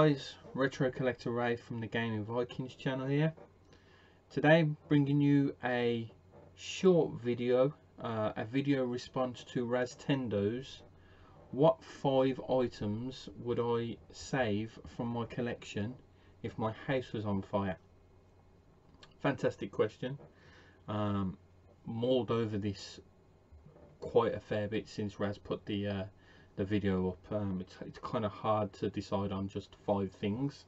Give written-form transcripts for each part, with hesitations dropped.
guys, Retro Collector Ray from the Gaming Vikings channel here. Today bringing you a short video, a video response to Raztendo's what 5 items would I save from my collection if my house was on fire? Fantastic question. Mulled over this quite a fair bit since Raz put the video up. It's kind of hard to decide on just 5 things,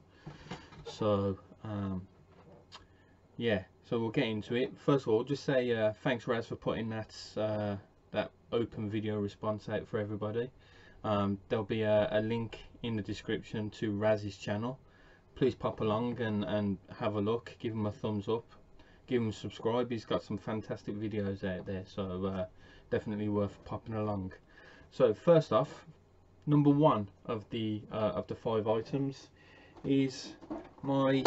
so yeah, so we'll get into it. First of all, just say thanks Raz for putting that open video response out for everybody. There'll be a link in the description to Raz's channel. Please pop along and have a look, give him a thumbs up, give him a subscribe. He's got some fantastic videos out there, so definitely worth popping along. So first off, number 1 of the 5 items is my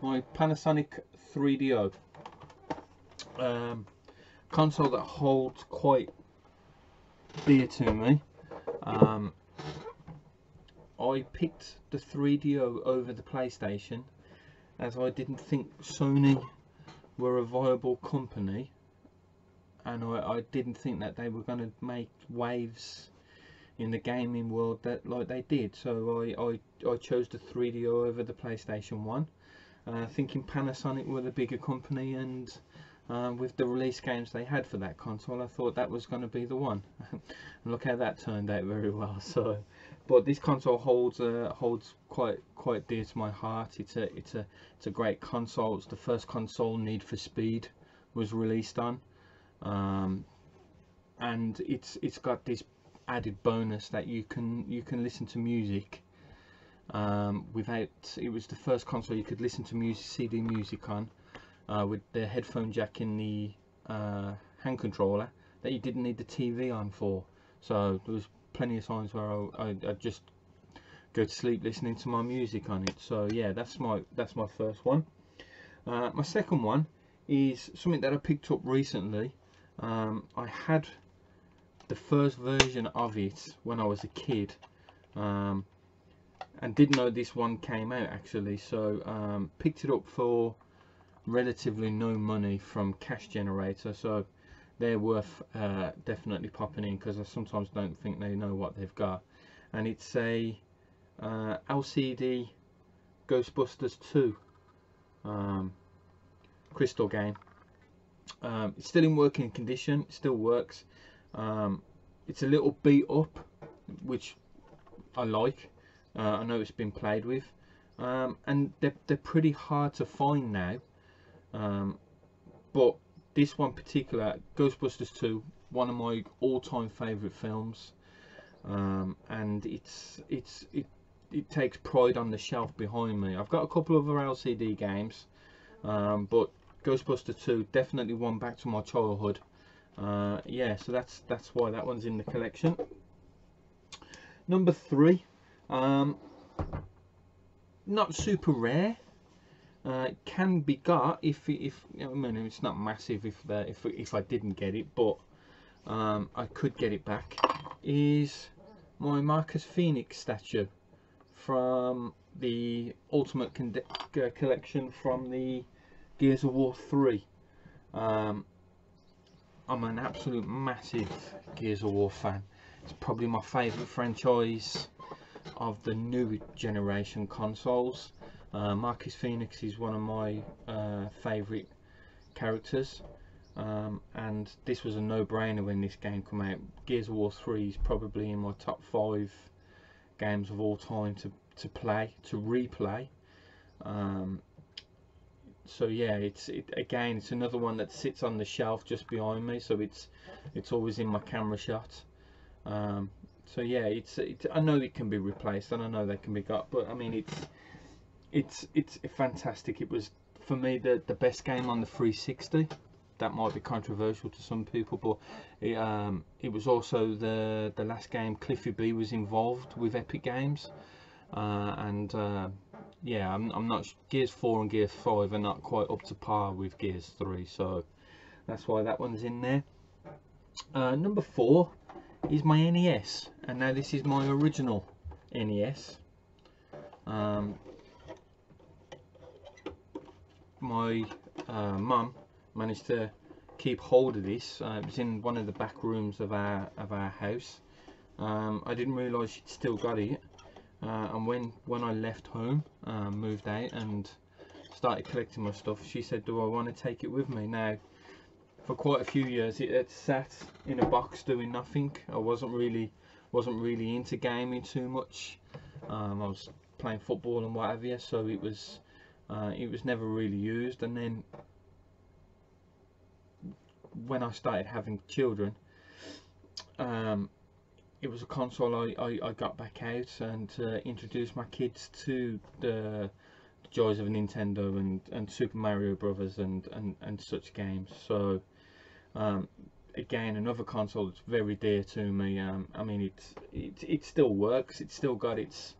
Panasonic 3DO console that holds quite dear to me. I picked the 3DO over the PlayStation as I didn't think Sony were a viable company, and I didn't think that they were going to make waves in the gaming world like they did. So I chose the 3DO over the PlayStation 1, thinking Panasonic were the bigger company, and with the release games they had for that console, I thought that was going to be the one. And look how that turned out very well. So, but this console holds quite dear to my heart. It's a great console. It's the first console Need for Speed was released on. And it's got this added bonus that you can listen to music without. It was the first console you could listen to music, CD music on, with the headphone jack in the hand controller that you didn't need the TV on for. So there was plenty of times where I'd just go to sleep listening to my music on it. So yeah, that's my first one. My second one is something that I picked up recently. I had the first version of it when I was a kid, and didn't know this one came out actually, so picked it up for relatively no money from Cash Generator, so they're worth definitely popping in, because I sometimes don't think they know what they've got. And it's a LCD Ghostbusters 2 crystal game. It's still in working condition, it still works. It's a little beat up, which I like. I know it's been played with, and they're pretty hard to find now, but this one particular, Ghostbusters 2, one of my all-time favourite films, and it takes pride on the shelf behind me. I've got a couple of other LCD games, but Ghostbusters 2 definitely one back to my childhood. Yeah, so that's why that one's in the collection. Number 3, not super rare. It can be got if I mean, it's not massive if I didn't get it, but I could get it back. Is my Marcus Phoenix statue from the Ultimate Collection from the Gears of War 3. I'm an absolute massive Gears of War fan. It's probably my favourite franchise of the new generation consoles. Marcus Phoenix is one of my favourite characters, and this was a no-brainer when this game came out. Gears of War 3 is probably in my top 5 games of all time to replay. So yeah, it's another one that sits on the shelf just behind me, so it's always in my camera shot. So yeah, I know it can be replaced, and I know they can be got, but I mean it's fantastic. It was for me the best game on the 360. That might be controversial to some people, but it was also the last game Cliffy B was involved with Epic Games, and yeah, I'm not, Gears 4 and Gears 5 are not quite up to par with Gears 3, so that's why that one's in there. Number 4 is my NES, and now this is my original NES. My mum managed to keep hold of this. It was in one of the back rooms of our house. I didn't realise she'd still got it, and when I left home, moved out and started collecting my stuff, she said, do I want to take it with me? Now, for quite a few years it had sat in a box doing nothing. I wasn't really into gaming too much. I was playing football and what have you, so it was never really used. And then when I started having children, it was a console I got back out and introduced my kids to the joys of Nintendo and Super Mario Brothers and such games. So again, another console that's very dear to me. I mean, it still works. It's still got its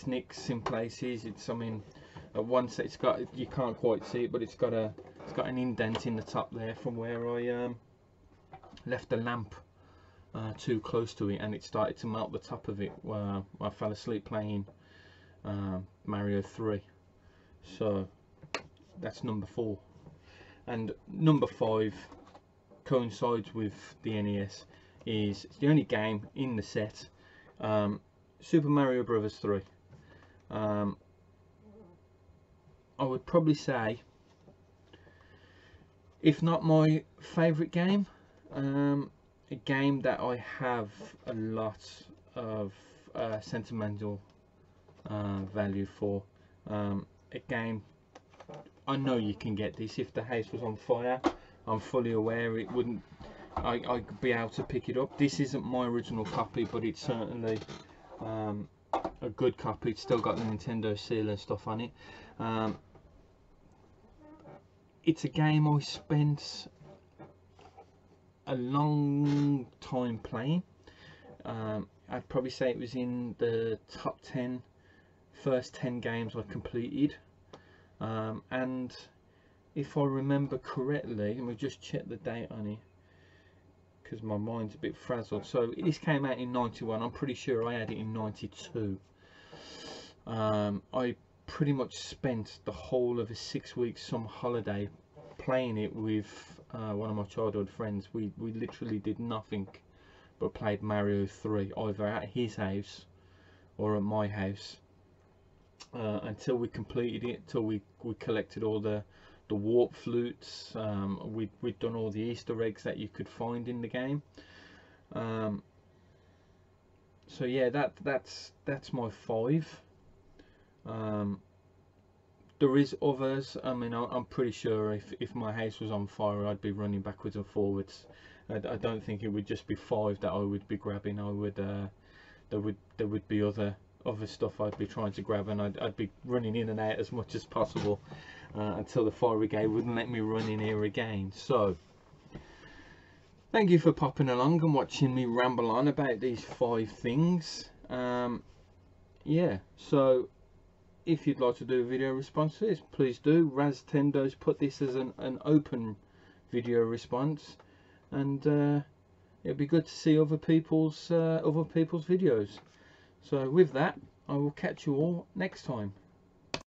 nicks in places. I mean, at once it's got, you can't quite see it, but it's got an indent in the top there from where I left the lamp too close to it, and it started to melt the top of it while I fell asleep playing Mario 3. So that's number 4, and number 5 coincides with the NES. It's the only game in the set, Super Mario Brothers 3. I would probably say, if not my favourite game, a game that I have a lot of sentimental value for. A game, I know you can get this if the house was on fire. I'm fully aware it wouldn't, I'd be able to pick it up. This isn't my original copy, but it's certainly a good copy. It's still got the Nintendo seal and stuff on it. It's a game I spent a long time playing. I'd probably say it was in the top 10 first 10 games I completed, and if I remember correctly, let me just check the date on it because my mind's a bit frazzled. So this came out in 91. I'm pretty sure I had it in 92. I pretty much spent the whole of a 6-week summer holiday playing it with one of my childhood friends. We literally did nothing but played Mario 3 either at his house or at my house, until we completed it, till we collected all the warp flutes. We'd done all the Easter eggs that you could find in the game. So yeah, that's my 5. There is others. I mean, I'm pretty sure if my house was on fire, I'd be running backwards and forwards. I don't think it would just be 5 that I would be grabbing. I would there would be other stuff I'd be trying to grab, and I'd be running in and out as much as possible until the fire brigade wouldn't let me run in here again. So thank you for popping along and watching me ramble on about these 5 things. Yeah, so if you'd like to do a video response to this, please do. Raztendo's put this as an open video response, and it'd be good to see other people's videos. So with that, I will catch you all next time.